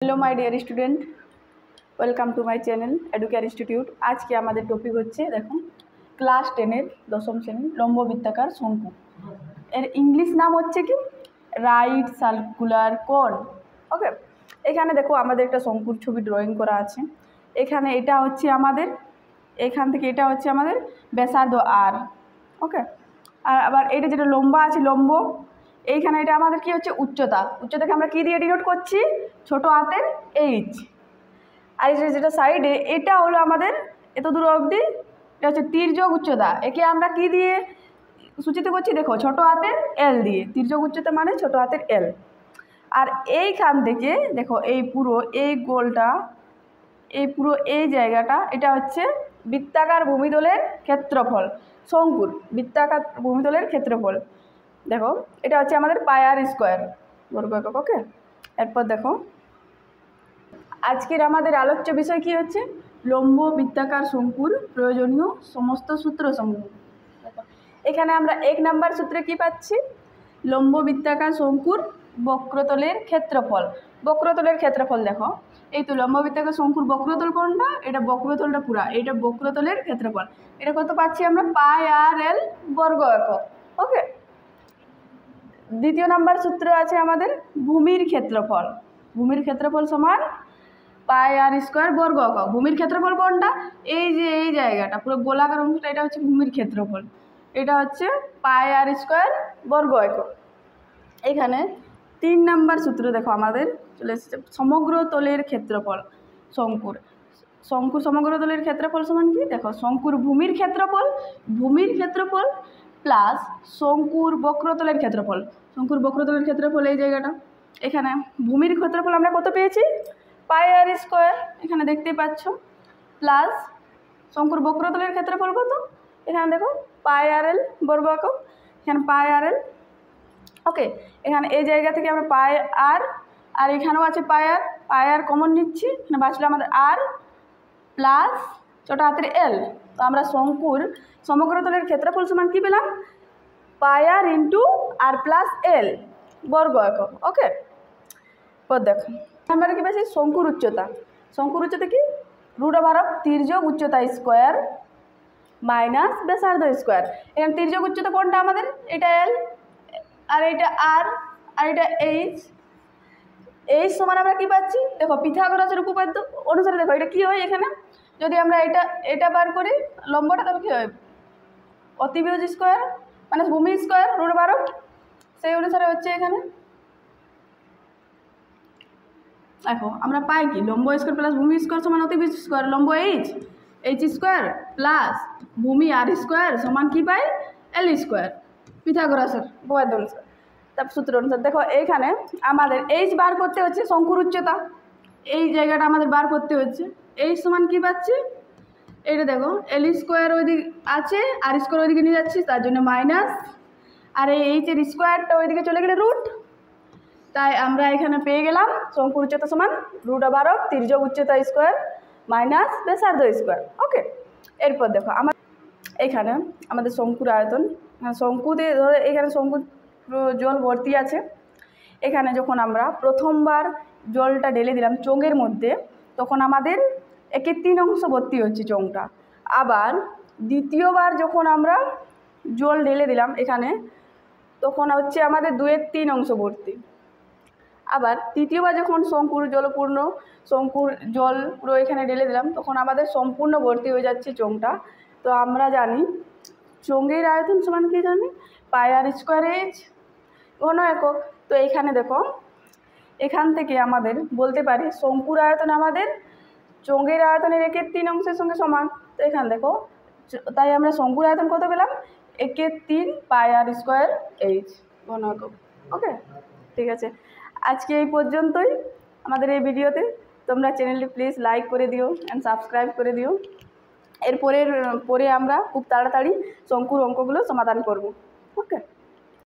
Hello my dear student, welcome to my channel Educare institute. आज के हमारे topic होच्छे देखो क्लास 10 दशम श्रेणी लम्ब बृत्ताकार शंकु। एर इंग्लिश नाम होच्छे कि राइट सार्कुलार कोन। ओके, एखाने देखो आमादेर एकटा शंकुर छवि ड्रयिंग करा आछे। एखाने एटा होच्छे आमादेर, एखान थेके एटा होच्छे आमादेर ब्यासार्ध आर। ओके, আর আবার এটা যেটা লম্বা আছে লম্ব, এইখানে এটা আমাদের কি হচ্ছে উচ্চতা। উচ্চতাকে আমরা কি দিয়ে ডিনোট করছি? ছোট হাতের এইচ। আর এটা যেটা সাইডে এটা হলো আমাদের এত দূর অবধি, এটা হচ্ছে তির্যক উচ্চতা। একে আমরা কি দিয়ে সূচিত করছি? দেখো ছোট হাতের এল দিয়ে। তির্যক উচ্চতা মানে ছোট হাতের এল। আর এইখান থেকে দেখো এই পুরো এই গোলটা, এই পুরো এই জায়গাটা, এটা হচ্ছে বৃত্তাকার ভূমিতলের ক্ষেত্রফল। শঙ্কুর বৃত্তাকার ভূমিতলের ক্ষেত্রফল দেখো এটা হচ্ছে আমাদের পাই আর স্কোয়ার বর্গ একক। ওকে, এরপর দেখো আজকের আমাদের আলোচ্য বিষয় কি হচ্ছে লম্ব বৃত্তাকার শঙ্কুর প্রয়োজনীয় সমস্ত সূত্রসমূহ। দেখো এখানে আমরা 1 নম্বর সূত্রে কি পাচ্ছি? লম্ব বৃত্তাকার শঙ্কুর বক্রতলের ক্ষেত্রফল। বক্রতলের ক্ষেত্রফল দেখো এই তো লম্ব বৃত্তাকার শঙ্কুর বক্রতল কোনটা? এটা বক্রতলটা পুরা, এটা বক্রতলের ক্ষেত্রফল। এটা কত পাচ্ছি আমরা? পাই আর এল বর্গ একক। ওকে, দ্বিতীয় নাম্বার সূত্র আছে আমাদের ভূমির ক্ষেত্রফল। ভূমির ক্ষেত্রফল সমান পাই আর স্কোয়ার বর্গ একক। ভূমির ক্ষেত্রফল কোনটা? এই যে এই জায়গাটা পুরো গোলাকার অংশটা, এটা হচ্ছে ভূমির ক্ষেত্রফল। এটা হচ্ছে পাই আর স্কোয়ার বর্গ একক। এখানে 3 নম্বর সূত্র দেখো আমাদের চলে এসেছে সমগ্র তলের ক্ষেত্রফল শঙ্কুর। শঙ্কুর সমগ্র তলের ক্ষেত্রফল সমান কি? দেখো শঙ্কুর ভূমির ক্ষেত্রফল, ভূমির ক্ষেত্রফল প্লাস শঙ্কুর বক্রতলের ক্ষেত্রফল। শঙ্কুর বক্রতলের ক্ষেত্রফল এই জায়গাটা। এখানে ভূমির ক্ষেত্রফল আমরা কত পেয়েছি? পাই আর স্কোয়ার, এখানে দেখতেই পাচ্ছ, প্লাস শঙ্কুর বক্রতলের ক্ষেত্রফল কত? এখানে দেখো পাই আর এল বর্গ একক, এখানে পাই আর এল। ওকে, এখানে এই জায়গা থেকে আমরা পাই আর এখানেও আছে পাই আর কমন নিচ্ছি, এখানে বাঁচলো আমাদের আর প্লাস ছোটো হাতের এল। তো আমরা শঙ্কুর সমগ্রতলের ক্ষেত্রফল সমান কী পেলাম? পাই আর ইন্টু আর প্লাস এল বর্গ একক। ওকে, পর দেখো আমরা কী পাচ্ছি? শঙ্কুর উচ্চতা। শঙ্কুর উচ্চতা কি? √অফ তির্যক উচ্চতা স্কোয়ার মাইনাস ব্যাসার্ধ স্কোয়ার। এখানে তির্যক উচ্চতা কোনটা আমাদের? এটা এল, আর এটা আর এটা এইচ। এইচ সমান আমরা কী পাচ্ছি? দেখো পিথাগোরাসের উপপাদ্য অনুসারে দেখো এটা কী হয়, এখানে যদি আমরা এটা বার করি লম্বটা, তাহলে কী হয়? অতিভুজ স্কোয়ার মানে ভূমি স্কোয়ার √12, সেই অনুসারে হচ্ছে এখানে দেখো আমরা পাই কি লম্ব স্কোয়ার প্লাস ভূমি স্কোয়ার সমান অতিভুজ স্কোয়ার লম্ব এইচ স্কোয়ার প্লাস ভূমি আর স্কোয়ার সমান কি পাই? এল স্কোয়ার পিথাগোরাসের উপপাদ্য অনুসারে। তারপর সূত্র অনুসারে দেখো এইখানে আমাদের এইচ বার করতে হচ্ছে শঙ্কুর উচ্চতা, এই জায়গাটা আমাদের বার করতে হচ্ছে। এইচ সমান কী পাচ্ছি? এইটা দেখো এল স্কোয়ার ওইদিকে আছে, আর স্কোয়ার ওইদিকে নিয়ে যাচ্ছি, তার জন্য মাইনাস, আর এই এইচের স্কোয়ারটা ওইদিকে চলে গেলে √। তাই আমরা এখানে পেয়ে গেলাম শঙ্কুর উচ্চতা সমান √12 তির্যক উচ্চতা স্কোয়ার মাইনাস ব্যাসার্ধ স্কোয়ার। ওকে, এরপর দেখো এখানে আমাদের শঙ্কুর আয়তন। শঙ্কুতে ধরো এখানে শঙ্কুর জল ভর্তি আছে। এখানে যখন আমরা প্রথমবার জলটা ঢেলে দিলাম চোঙের মধ্যে, তখন আমাদের 1/3 অংশ ভর্তি হচ্ছে চোঙটা। আবার দ্বিতীয়বার যখন আমরা জল ঢেলে দিলাম এখানে, তখন হচ্ছে আমাদের 2/3 অংশ ভর্তি। আবার তৃতীয়বার যখন শঙ্কুর জল পুরো এখানে ঢেলে দিলাম, তখন আমাদের সম্পূর্ণ ভর্তি হয়ে যাচ্ছে চোঙটা। তো আমরা জানি চোঙের আয়তন সমান কি জানি? পাই আর স্কোয়ার এইচ ঘন একক। তো এইখানে দেখো এখান থেকে আমাদের বলতে পারি শঙ্কুর আয়তন আমাদের চোঙের আয়তনের 1/3 অংশের সঙ্গে সমান। তো এখানে দেখো তাই আমরা শঙ্কুর আয়তন কত পেলাম? 1/3 পাই আর স্কোয়ার এইচ ঘন একক। ওকে, ঠিক আছে, আজকে এই পর্যন্তই আমাদের এই ভিডিওতে। তোমরা চ্যানেলটি প্লিজ লাইক করে দিও অ্যান্ড সাবস্ক্রাইব করে দিও। পরে আমরা খুব তাড়াতাড়ি শঙ্কুর অঙ্কগুলো সমাধান করব। ওকে।